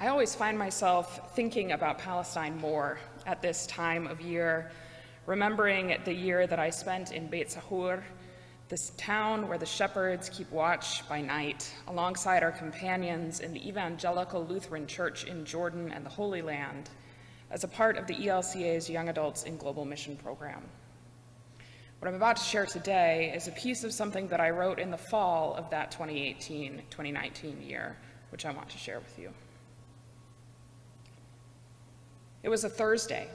I always find myself thinking about Palestine more at this time of year, remembering the year that I spent in Beit Sahur, this town where the shepherds keep watch by night, alongside our companions in the Evangelical Lutheran Church in Jordan and the Holy Land, as a part of the ELCA's Young Adults in Global Mission program. What I'm about to share today is a piece of something that I wrote in the fall of that 2018-2019 year, which I want to share with you. It was a Thursday,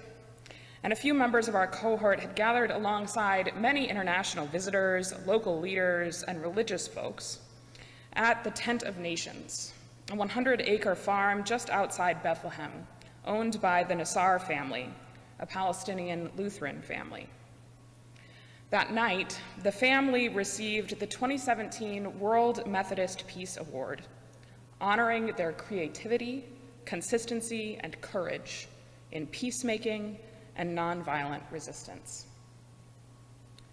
and a few members of our cohort had gathered alongside many international visitors, local leaders, and religious folks at the Tent of Nations, a 100-acre farm just outside Bethlehem, owned by the Nassar family, a Palestinian Lutheran family. That night, the family received the 2017 World Methodist Peace Award, honoring their creativity, consistency, and courage in peacemaking and nonviolent resistance.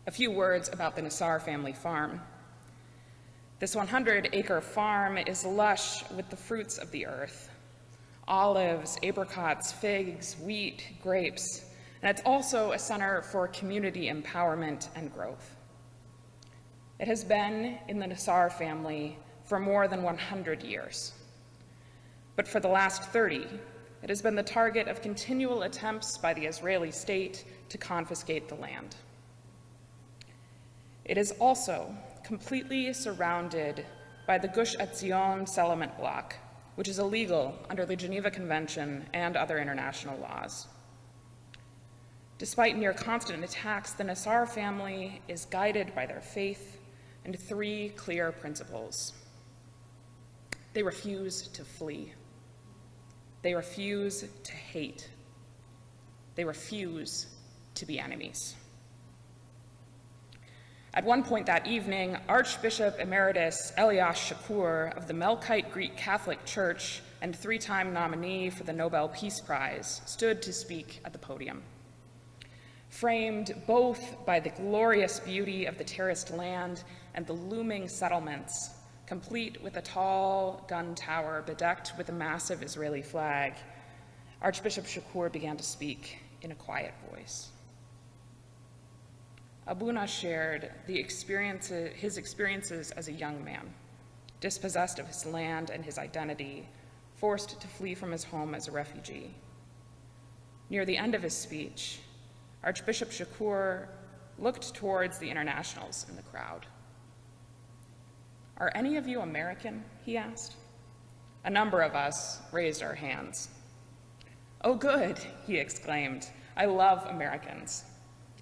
A few words about the Nassar family farm. This 100-acre farm is lush with the fruits of the earth: olives, apricots, figs, wheat, grapes, and it's also a center for community empowerment and growth. It has been in the Nassar family for more than 100 years, but for the last 30, it has been the target of continual attempts by the Israeli state to confiscate the land. It is also completely surrounded by the Gush Etzion settlement block, which is illegal under the Geneva Convention and other international laws. Despite near constant attacks, the Nassar family is guided by their faith and 3 clear principles. They refuse to flee. They refuse to hate. They refuse to be enemies. At one point that evening, Archbishop Emeritus Elias Shakur of the Melkite Greek Catholic Church and 3-time nominee for the Nobel Peace Prize stood to speak at the podium. Framed both by the glorious beauty of the terraced land and the looming settlements, complete with a tall gun tower bedecked with a massive Israeli flag, Archbishop Shakur began to speak in a quiet voice. Abuna shared his experiences as a young man, dispossessed of his land and his identity, forced to flee from his home as a refugee. Near the end of his speech, Archbishop Shakur looked towards the internationals in the crowd. "Are any of you American?" he asked. A number of us raised our hands. "Oh, good," he exclaimed. "I love Americans.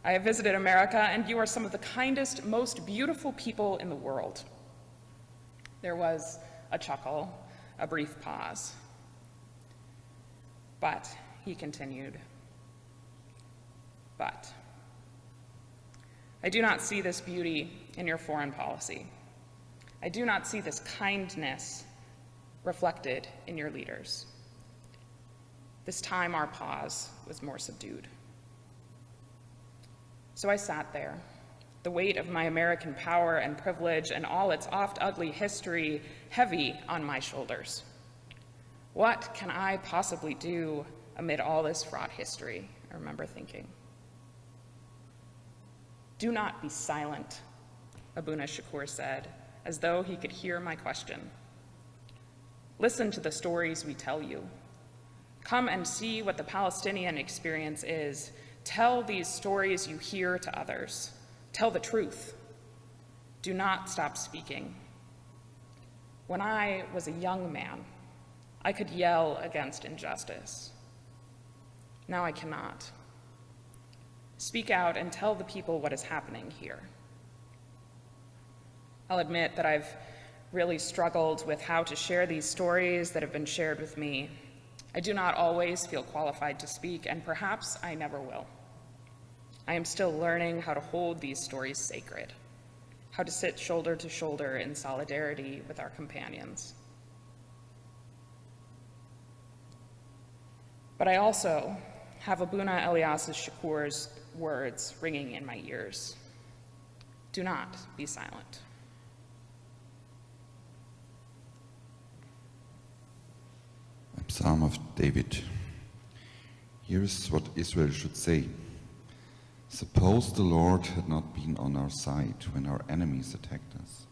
I have visited America, and you are some of the kindest, most beautiful people in the world." There was a chuckle, a brief pause. "But," he continued, "but I do not see this beauty in your foreign policy. I do not see this kindness reflected in your leaders." This time our pause was more subdued. So I sat there, the weight of my American power and privilege and all its oft ugly history heavy on my shoulders. What can I possibly do amid all this fraught history? I remember thinking. "Do not be silent," Abuna Shakur said, as though he could hear my question. "Listen to the stories we tell you. Come and see what the Palestinian experience is. Tell these stories you hear to others. Tell the truth. Do not stop speaking. When I was a young man, I could yell against injustice. Now I cannot. Speak out and tell the people what is happening here." I'll admit that I've really struggled with how to share these stories that have been shared with me. I do not always feel qualified to speak, and perhaps I never will. I am still learning how to hold these stories sacred, how to sit shoulder to shoulder in solidarity with our companions. But I also have Abuna Elias Shakur's words ringing in my ears. Do not be silent. Psalm of David. Here's what Israel should say. Suppose the Lord had not been on our side when our enemies attacked us.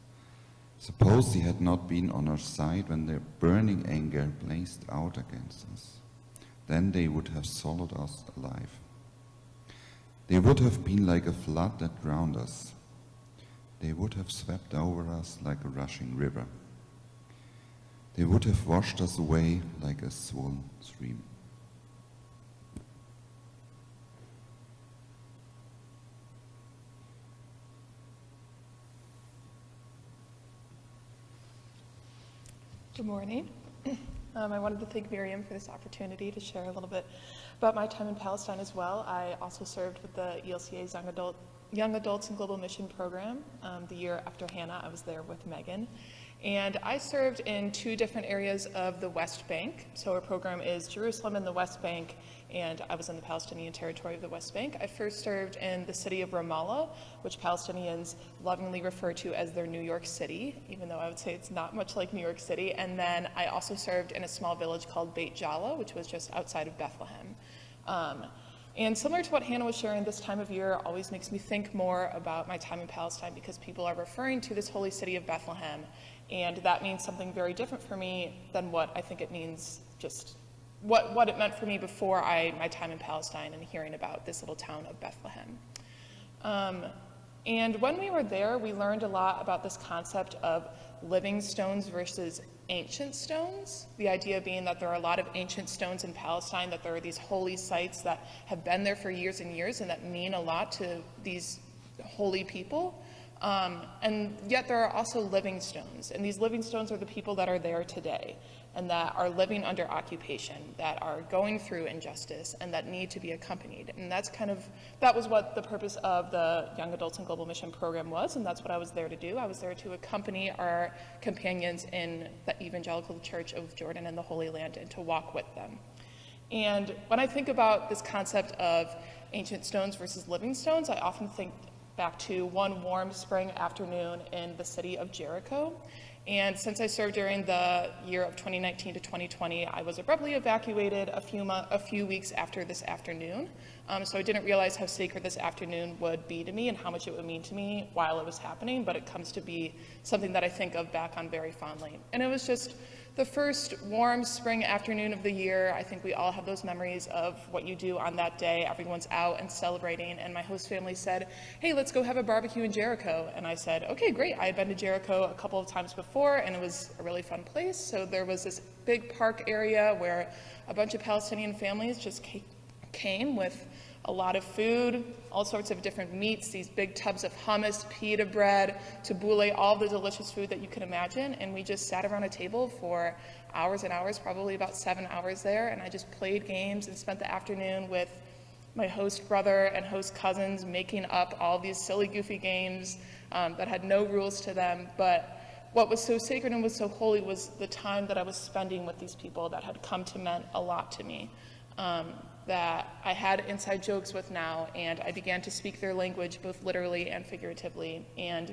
Suppose he had not been on our side when their burning anger blazed out against us. Then they would have swallowed us alive. They would have been like a flood that drowned us. They would have swept over us like a rushing river. They would have washed us away like a swollen stream. Good morning. I wanted to thank Miriam for this opportunity to share a little bit about my time in Palestine as well. I also served with the ELCA's Young Adults and Global Mission Program. The year after Hannah, I was there with Megan. And I served in 2 different areas of the West Bank. So our program is Jerusalem and the West Bank, and I was in the Palestinian territory of the West Bank. I first served in the city of Ramallah, which Palestinians lovingly refer to as their New York City, even though I would say it's not much like New York City. And then I also served in a small village called Beit Jala, which was just outside of Bethlehem. And similar to what Hannah was sharing, this time of year always makes me think more about my time in Palestine because people are referring to this holy city of Bethlehem, and that means something very different for me than what I think it means, just what it meant for me before my time in Palestine and hearing about this little town of Bethlehem. And when we were there, we learned a lot about this concept of living stones versus ancient stones. The idea being that there are a lot of ancient stones in Palestine, that there are these holy sites that have been there for years and years and that mean a lot to these holy people. And yet there are also living stones, and these living stones are the people that are there today and that are living under occupation, that are going through injustice, and that need to be accompanied. And that was what the purpose of the Young Adults and Global Mission Program was, and that's what I was there to do. I was there to accompany our companions in the Evangelical Church of Jordan and the Holy Land and to walk with them. And when I think about this concept of ancient stones versus living stones, I often think back to one warm spring afternoon in the city of Jericho. And since I served during the year of 2019 to 2020, I was abruptly evacuated a few weeks after this afternoon. So I didn't realize how sacred this afternoon would be to me and how much it would mean to me while it was happening, but it comes to be something that I think of back on very fondly. And it was just the first warm spring afternoon of the year. I think we all have those memories of what you do on that day. Everyone's out and celebrating, and my host family said, hey, let's go have a barbecue in Jericho. And I said, okay, great. I had been to Jericho a couple of times before, and it was a really fun place. So there was this big park area where a bunch of Palestinian families just came with a lot of food, all sorts of different meats, these big tubs of hummus, pita bread, tabbouleh, all the delicious food that you can imagine. And we just sat around a table for hours and hours, probably about 7 hours there. And I just played games and spent the afternoon with my host brother and host cousins making up all these silly, goofy games that had no rules to them. But what was so sacred and was so holy was the time that I was spending with these people that had come to mean a lot to me. That I had inside jokes with now, and I began to speak their language both literally and figuratively. And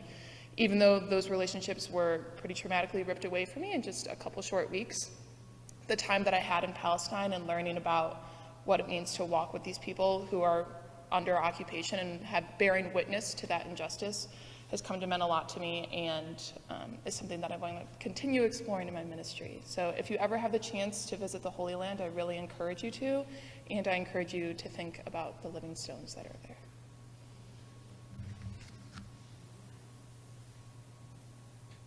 even though those relationships were pretty traumatically ripped away from me in just a couple short weeks, the time that I had in Palestine and learning about what it means to walk with these people who are under occupation and bearing witness to that injustice has come to mean a lot to me, and is something that I want to continue exploring in my ministry. So if you ever have the chance to visit the Holy Land, I really encourage you to, and I encourage you to think about the living stones that are there.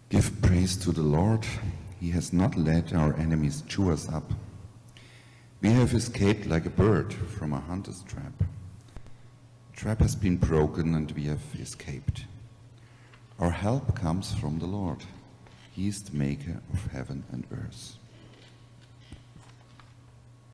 Give praise to the Lord. He has not let our enemies chew us up. We have escaped like a bird from a hunter's trap. The trap has been broken and we have escaped. Our help comes from the Lord. He is the maker of heaven and earth.